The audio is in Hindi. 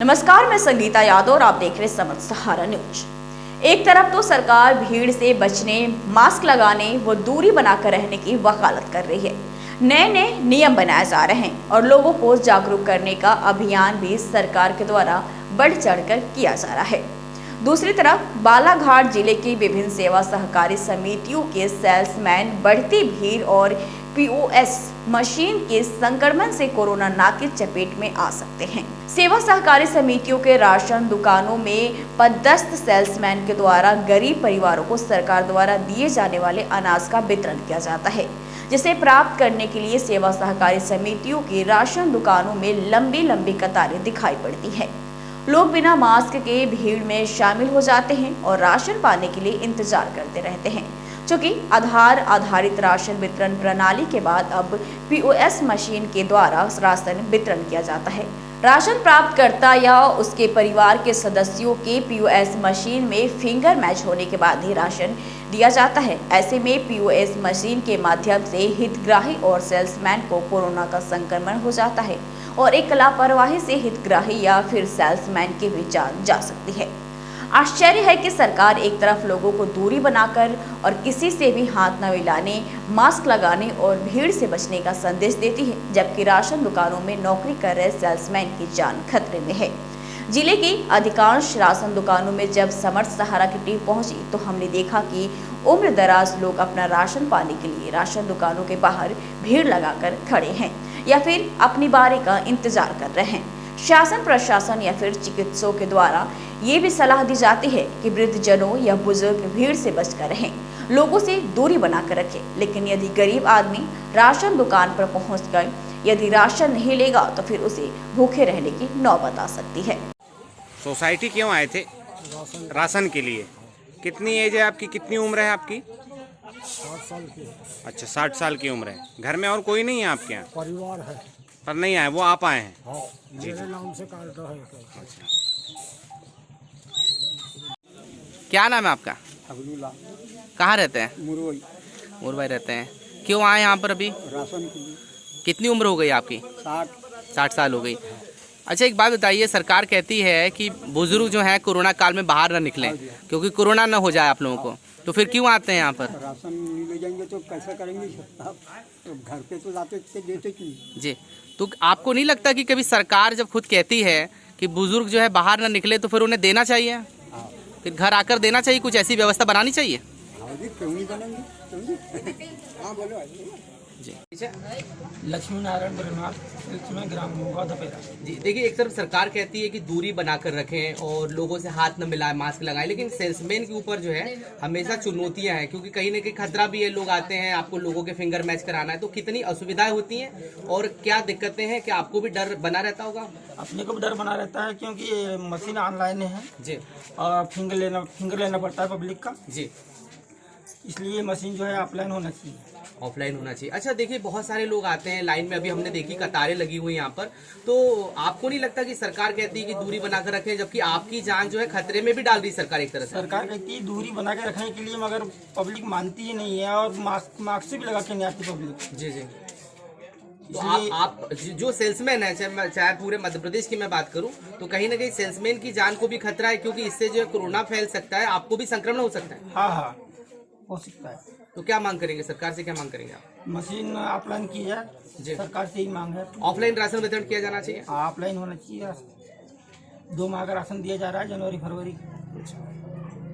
नमस्कार, मैं संगीता यादव और आप देख रहे समझ सहारा न्यूज। एक तरफ तो सरकार भीड़ से बचने, मास्क लगाने व दूरी बनाकर रहने की वकालत कर रही है। नए नए नियम बनाए जा रहे हैं और लोगों को जागरूक करने का अभियान भी सरकार के द्वारा बढ़ चढ़कर किया जा रहा है। दूसरी तरफ बालाघाट जिले की विभिन्न सेवा सहकारी समितियों के सेल्समैन बढ़ती भीड़ और पीओएस मशीन के संक्रमण से कोरोना नाक की चपेट में आ सकते हैं। सेवा सहकारी समितियों के राशन दुकानों में पदस्थ सेल्समैन के द्वारा गरीब परिवारों को सरकार द्वारा दिए जाने वाले अनाज का वितरण किया जाता है, जिसे प्राप्त करने के लिए सेवा सहकारी समितियों की राशन दुकानों में लंबी लंबी कतारें दिखाई पड़ती है। लोग बिना मास्क के भीड़ में शामिल हो जाते हैं और राशन पाने के लिए इंतजार करते रहते हैं। चूंकि आधार आधारित राशन वितरण प्रणाली के बाद अब पीओएस मशीन के द्वारा राशन वितरण किया जाता है। राशन प्राप्तकर्ता या उसके परिवार के सदस्यों के पीओएस मशीन में फिंगर मैच होने के बाद ही राशन दिया जाता है। ऐसे में पीओएस मशीन के माध्यम से हितग्राही और सेल्समैन को कोरोना का संक्रमण हो जाता है और एक लापरवाही से हितग्राही या फिर सेल्समैन की भी जान जा सकती है। आश्चर्य है कि सरकार एक तरफ लोगों को दूरी बनाकर और किसी से भी हाथ न मिलाने, मास्क लगाने और भीड़ से बचने का संदेश देती है, जबकि राशन दुकानों में नौकरी कर रहे सेल्समैन की जान खतरे में है। जिले की अधिकांश राशन दुकानों में जब समर्थ सहारा की टीम पहुंची तो हमने देखा कि उम्र दराज लोग अपना राशन पाने के लिए राशन दुकानों के बाहर भीड़ लगाकर खड़े हैं या फिर अपनी बारी का इंतजार कर रहे हैं। शासन, प्रशासन या फिर चिकित्सकों के द्वारा ये भी सलाह दी जाती है कि वृद्धजनों या बुजुर्ग भीड़ से बचकर रहें, लोगों से दूरी बनाकर रखें। लेकिन यदि गरीब आदमी राशन दुकान पर पहुंचकर यदि राशन नहीं लेगा तो फिर उसे भूखे रहने की नौबत आ सकती है। सोसाइटी क्यों आए थे? राशन के लिए। कितनी एज है आपकी? कितनी उम्र है आपकी? 60 साल की। अच्छा, 60 साल की उम्र है। घर में और कोई नहीं है आपके यहाँ? परिवार है पर नहीं आए, वो आप आए हैं? हाँ, मेरे नाम से कार्ड है। क्या नाम है आपका? अब्दुल्ला। कहाँ रहते हैं? मुरवई। मुरबई रहते हैं। क्यों आए यहाँ पर अभी? राशन के लिए। कितनी उम्र हो गई आपकी? 60 साल हो गई। अच्छा, एक बात बताइए, सरकार कहती है कि बुजुर्ग जो हैं कोरोना काल में बाहर ना निकलें क्योंकि कोरोना ना हो जाए आप लोगों को, तो फिर क्यों आते हैं यहाँ पर? राशन ले जाएंगे तो कैसा करेंगे आप? तो घर पे तो लाते थे, देते क्यों? जी, तो आपको नहीं लगता कि कभी सरकार जब खुद कहती है कि बुजुर्ग जो है बाहर ना निकले तो फिर उन्हें देना चाहिए, हाँ। फिर घर आकर देना चाहिए, कुछ ऐसी व्यवस्था बनानी चाहिए? हाँ जी, क्यों नहीं बनेंगे? क्यों नहीं? हाँ बोलो जी लक्ष्मी नारायण ब्रह्मा में ग्राम मोगा धपेरा। जी, देखिए, एक तरफ सरकार कहती है कि दूरी बनाकर रखें और लोगों से हाथ न मिलाएं, मास्क लगाएं, लेकिन सेल्समैन के ऊपर जो है हमेशा चुनौतियां हैं, क्योंकि कहीं ना कहीं खतरा भी है। लोग आते हैं, आपको लोगों के फिंगर मैच कराना है, तो कितनी असुविधाएं होती हैं और क्या दिक्कतें हैं? क्या आपको भी डर बना रहता होगा? अपने को भी डर बना रहता है क्योंकि ये मशीन ऑनलाइन है जी और फिंगर लेना पड़ता है पब्लिक का, जी, इसलिए ये मशीन जो है ऑफलाइन होना चाहिए। ऑफलाइन होना चाहिए। अच्छा, देखिए, बहुत सारे लोग आते हैं लाइन में, अभी हमने देखी कतारें लगी हुई यहाँ पर, तो आपको नहीं लगता कि सरकार कहती है कि दूरी बनाकर रखें, जबकि आपकी जान जो है खतरे में भी डाल रही सरकार एक तरह से? सरकार कहती है दूरी बना के रखने के लिए, मगर पब्लिक मानती ही नहीं है और मास्क भी लगा के नहीं आती पब्लिक। जी जी। तो आप जो सेल्समैन है, चाहे पूरे मध्य प्रदेश की मैं बात करूं, तो कहीं ना कहीं सेल्समैन की जान को भी खतरा है, क्योंकि इससे जो है कोरोना फैल सकता है, आपको भी संक्रमण हो सकता है। हाँ हाँ, हो सकता है। तो क्या मांग करेंगे? सरकार से क्या मांग करेंगे आप? मशीन ऑफलाइन की जाए, जी। सरकार से ही मांग है। ऑफलाइन राशन वितरण किया जाना चाहिए। ऑफलाइन होना चाहिए। 2 माह का राशन दिया जा रहा है, जनवरी फरवरी।